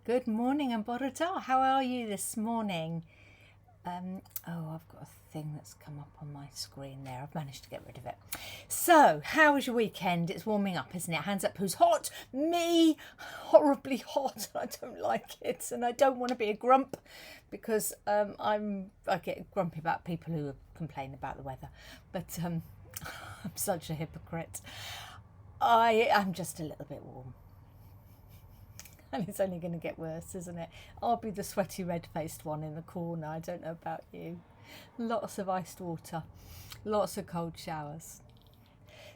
Good morning and Borodar. How are you this morning? I've got a thing that's come up on my screen there. I've managed to get rid of it. So, how was your weekend? It's warming up, isn't it? Hands up, who's hot? Me! Horribly hot. I don't like it, and I don't want to be a grump because I get grumpy about people who complain about the weather. But I'm such a hypocrite. I am just a little bit warm. And it's only going to get worse, isn't it? I'll be the sweaty red-faced one in the corner. I don't know about you. Lots of iced water, lots of cold showers.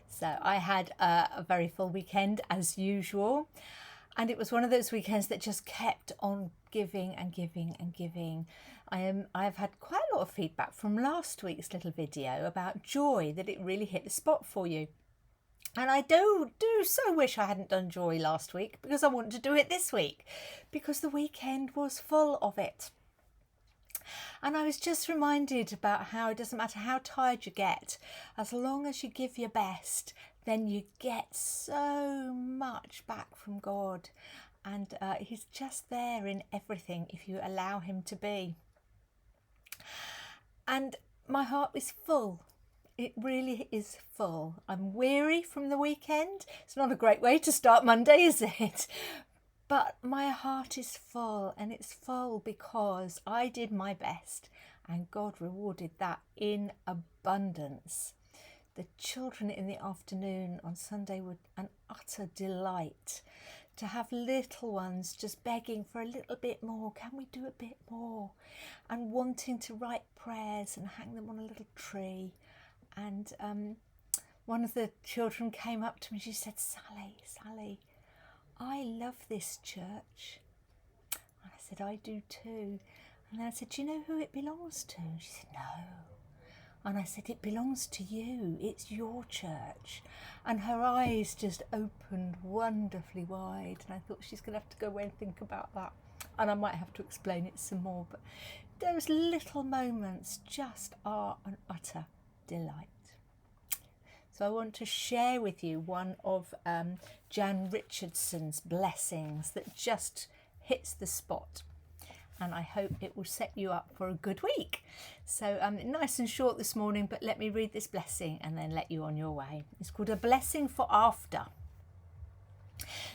So I had a very full weekend as usual. And it was one of those weekends that just kept on giving and giving and giving. I've had quite a lot of feedback from last week's little video about joy, that it really hit the spot for you. And I do so wish I hadn't done joy last week, because I want to do it this week, because the weekend was full of it. And I was just reminded about how it doesn't matter how tired you get, as long as you give your best, then you get so much back from God. And He's just there in everything if you allow Him to be. And my heart is full. It really is full. I'm weary from the weekend. It's not a great way to start Monday, is it? But my heart is full, and it's full because I did my best and God rewarded that in abundance. The children in the afternoon on Sunday were an utter delight. To have little ones just begging for a little bit more. Can we do a bit more? And wanting to write prayers and hang them on a little tree. And one of the children came up to me. She said, Sally, I love this church. And I said, I do too. And then I said, do you know who it belongs to? She said, no. And I said, it belongs to you. It's your church. And her eyes just opened wonderfully wide. And I thought, she's going to have to go away and think about that. And I might have to explain it some more. But those little moments just are an utter delight. So I want to share with you one of Jan Richardson's blessings that just hits the spot, and I hope it will set you up for a good week. So nice and short this morning, but let me read this blessing and then let you on your way. It's called A Blessing for After.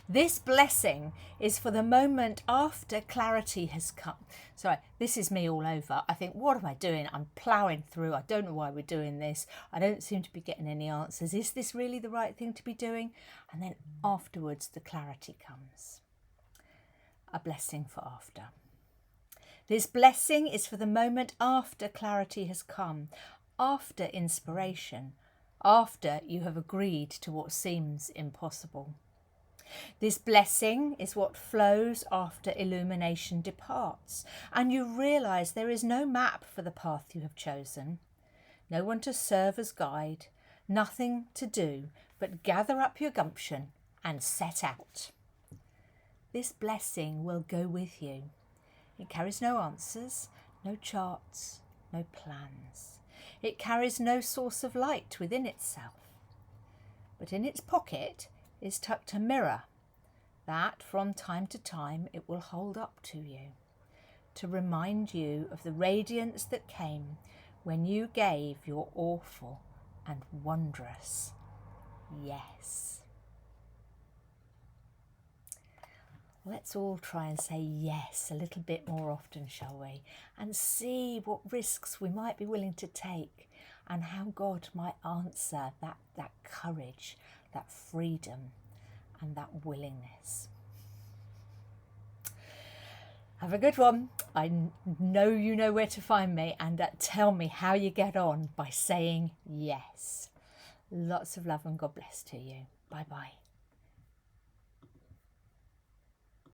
This blessing is for the moment after clarity has come. Sorry, this is me all over. I think, what am I doing? I'm ploughing through. I don't know why we're doing this. I don't seem to be getting any answers. Is this really the right thing to be doing? And then afterwards, the clarity comes. A blessing for after. This blessing is for the moment after clarity has come, after inspiration, after you have agreed to what seems impossible. This blessing is what flows after illumination departs, and you realise there is no map for the path you have chosen, no one to serve as guide, nothing to do but gather up your gumption and set out. This blessing will go with you. It carries no answers, no charts, no plans. It carries no source of light within itself. But in its pocket is tucked a mirror that from time to time it will hold up to you, to remind you of the radiance that came when you gave your awful and wondrous yes. Let's all try and say yes a little bit more often, shall we? And see what risks we might be willing to take and how God might answer that courage, that freedom and that willingness. Have a good one. I know you know where to find me, and tell me how you get on by saying yes. Lots of love and God bless to you. Bye bye.